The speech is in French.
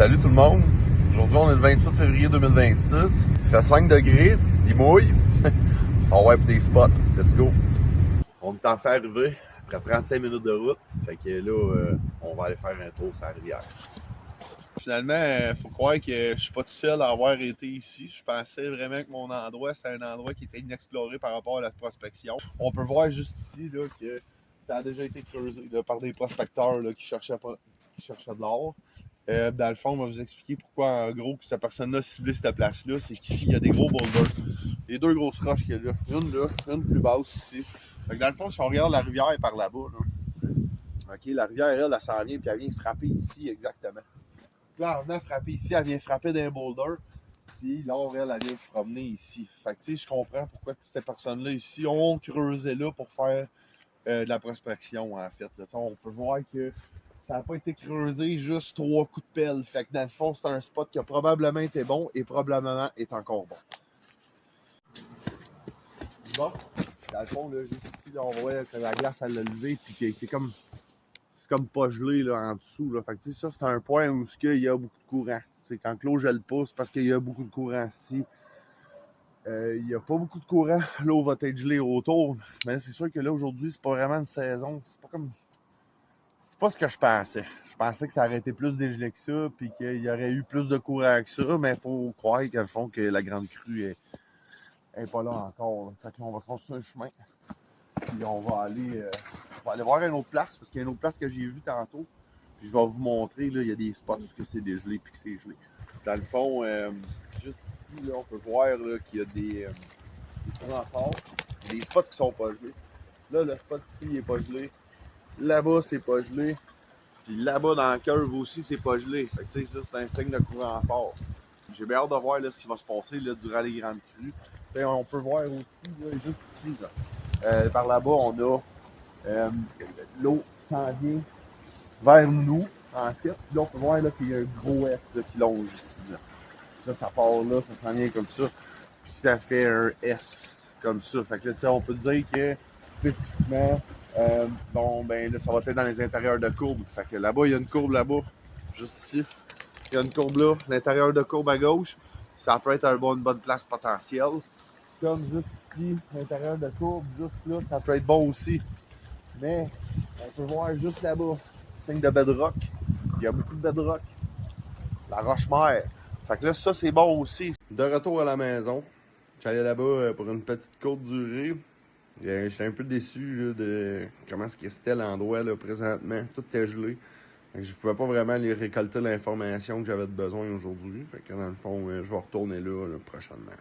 Salut tout le monde. Aujourd'hui, on est le 27 février 2026. Il fait 5 degrés. Il mouille. Ça va être des spots. Let's go. On est en fait arriver après 35 minutes de route. Fait que là, on va aller faire un tour sur la rivière. Finalement, faut croire que je suis pas tout seul à avoir été ici. Je pensais vraiment que mon endroit, c'était un endroit qui était inexploré par rapport à la prospection. On peut voir juste ici là, que ça a déjà été creusé là, par des prospecteurs là, qui cherchaient de l'or. Dans le fond, on va vous expliquer pourquoi, en gros, que cette personne-là a ciblé cette place-là. C'est qu'ici, il y a des gros boulders. Les deux grosses roches qu'il y a là. Une plus basse ici. Fait que dans le fond, si on regarde la rivière par là-bas, là, OK, la rivière, elle s'en vient, puis elle vient frapper ici exactement. Puis là, en venant frapper ici, elle vient frapper d'un boulder. Puis là, elle vient se promener ici. Fait que, tu sais, je comprends pourquoi ces personnes-là ici ont creusé là pour faire de la prospection, en fait. Là. On peut voir que ça n'a pas été creusé juste 3 coups de pelle. Fait que dans le fond, c'est un spot qui a probablement été bon et probablement est encore bon. Bon, dans le fond, là, juste ici, là, on voit que la glace, elle l'a levé puis que c'est comme pas gelé là, en dessous. Là. Fait que ça, c'est un point où il y a beaucoup de courant. T'sais, quand l'eau gèle pas, c'est parce qu'il y a beaucoup de courant ici. Il n'y a pas beaucoup de courant, l'eau va être gelée autour. Mais c'est sûr que là, aujourd'hui, c'est pas vraiment une saison. C'est pas ce que je pensais. Je pensais que ça aurait été plus dégelé que ça, puis qu'il y aurait eu plus de courant que ça, mais il faut croire qu'à le fond, que la grande crue est pas là encore. Là. Fait qu'on va continuer le chemin. Puis on va aller voir une autre place, parce qu'il y a une autre place que j'ai vue tantôt. Puis je vais vous montrer, là, il y a des spots où c'est dégelé puis que c'est gelé. Dans le fond, juste ici, là, on peut voir là, qu'il y a des courants forts. Des spots qui sont pas gelés. Là, le spot ici, il est pas gelé. Là-bas, c'est pas gelé. Puis là-bas, dans la curve aussi, c'est pas gelé. Fait que, tu sais, ça, c'est un signe de courant fort. J'ai bien hâte de voir là, ce qui va se passer là, durant les grandes crues. T'sais, on peut voir aussi, là, juste ici, là. Par là-bas, on a l'eau qui s'en vient vers nous, en fait. Puis là, on peut voir là, qu'il y a un gros S là, qui longe ici. Là, ça part là, ça s'en vient comme ça. Puis ça fait un S comme ça. Fait que là, tu sais, on peut dire que spécifiquement, bon, ben là, ça va être dans les intérieurs de courbes. Fait que là-bas, il y a une courbe là-bas, juste ici. Il y a une courbe là, l'intérieur de courbe à gauche. Ça peut être une bonne place potentielle. Comme juste ici, l'intérieur de courbe, juste là, ça peut être bon aussi. Mais on peut voir juste là-bas, signe de bedrock. Il y a beaucoup de bedrock. La roche-mère. Fait que là, ça, c'est bon aussi. De retour à la maison, j'allais là-bas pour une petite courte durée. J'étais un peu déçu là, de comment c'était l'endroit là, présentement. Tout était gelé. Fait que je pouvais pas vraiment aller récolter l'information que j'avais besoin aujourd'hui. Fait que dans le fond, je vais retourner là prochainement.